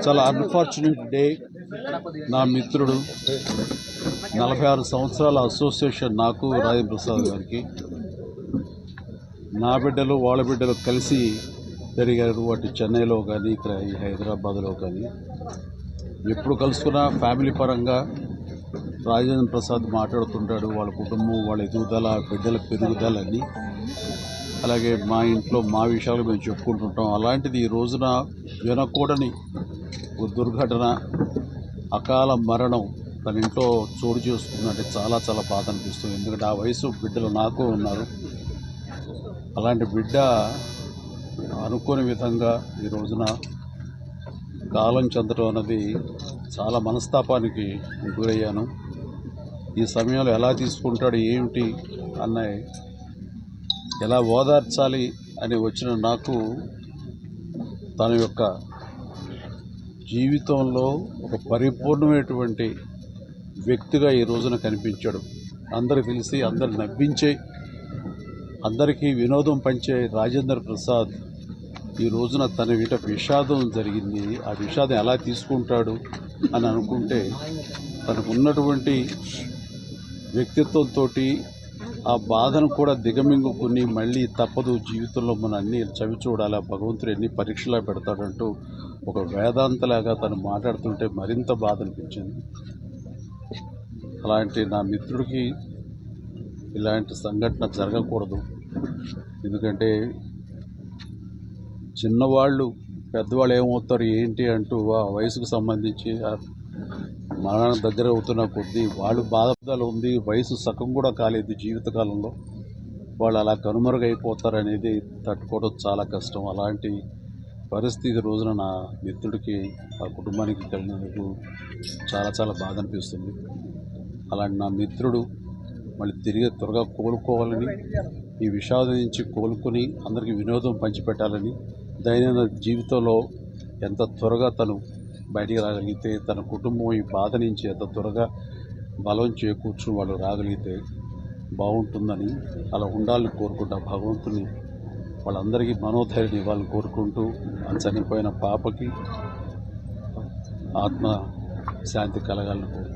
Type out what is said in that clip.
చాలా unfortunate day. నా మిత్రుడు 46 సంవత్సరాల అసోసియేషన్ నాకు రాజేంద్ర ప్రసాద్ గారికి, నా బిడ్డలు వాళ్ళ బిడ్డలు కలిసి పెరిగారు. అటు చెన్నైలో కానీ ఇక్కడ ఈ హైదరాబాద్లో కానీ ఎప్పుడు కలుసుకున్నా ఫ్యామిలీ పరంగా రాజేంద్ర ప్రసాద్ మాట్లాడుతుంటాడు. వాళ్ళ కుటుంబం, వాళ్ళ ఎదుగుదల, బిడ్డల పెరుగుదల అని. అలాగే మా ఇంట్లో మా విషయాలు మేము చెప్పుకుంటుంటాం. అలాంటిది ఈ రోజున వినకూడని ఒక దుర్ఘటన, అకాల మరణం తన ఇంట్లో చోటు చేసుకుందంటే చాలా చాలా బాధ అనిపిస్తుంది. ఎందుకంటే ఆ వయసు బిడ్డలు నాకు ఉన్నారు. అలాంటి బిడ్డ అనుకోని విధంగా ఈ రోజున కాలం చెందడం అన్నది చాలా మనస్తాపానికి గురయ్యాను. ఈ సమయంలో ఎలా తీసుకుంటాడు, ఏమిటి అన్నయ్య, ఎలా ఓదార్చాలి అని వచ్చిన నాకు తన యొక్క జీవితంలో ఒక పరిపూర్ణమైనటువంటి వ్యక్తిగా ఈ రోజున కనిపించాడు. అందరికి తెలిసి అందరు నవ్వించే, అందరికీ వినోదం పంచే రాజేంద్ర ప్రసాద్ ఈ రోజున తన వీట విషాదం జరిగింది. ఆ విషాదం ఎలా తీసుకుంటాడు అని అనుకుంటే, తనకు ఉన్నటువంటి వ్యక్తిత్వంతో ఆ బాధను కూడా దిగమింగుకుని మళ్ళీ తప్పదు జీవితంలో మన అన్ని చవి చూడాలి, భగవంతుడు ఎన్ని పరీక్షలా పెడతాడంటూ ఒక వేదాంతలాగా తను మాట్లాడుతుంటే మరింత బాధ అనిపించింది. అలాంటి నా మిత్రుడికి ఇలాంటి సంఘటన జరగకూడదు. ఎందుకంటే చిన్నవాళ్ళు పెద్దవాళ్ళు ఏమవుతారు ఏంటి అంటూ ఆ వయసుకు సంబంధించి మరణానికి దగ్గర అవుతున్న కొద్దీ వాళ్ళు బాధలు ఉంది. వయసు సగం కూడా కాలేదు జీవితకాలంలో, వాళ్ళు అలా కనుమరుగైపోతారనేది తట్టుకోవడం చాలా కష్టం. అలాంటి పరిస్థితి రోజున నా మిత్రుడికి, ఆ కుటుంబానికి కలిగినందుకు చాలా చాలా బాధ అనిపిస్తుంది. అలాంటి నా మిత్రుడు మళ్ళీ తిరిగి త్వరగా కోలుకోవాలని, ఈ విషాదం నుంచి కోలుకొని అందరికీ వినోదం పంచిపెట్టాలని, దైనందిన జీవితంలో ఎంత త్వరగా తను బయటికి రాగలిగితే, తన కుటుంబం ఈ బాధ నుంచి ఎంత త్వరగా బలం చేకూర్చు వాళ్ళు రాగలిగితే బాగుంటుందని, అలా ఉండాలని కోరుకుంటా. భగవంతుని వాళ్ళందరికీ మనోధైర్యం ఇవ్వాలని కోరుకుంటూ, ఆ చనిపోయిన పాపకి ఆత్మ శాంతి కలగాలని కోరుకుంటాను.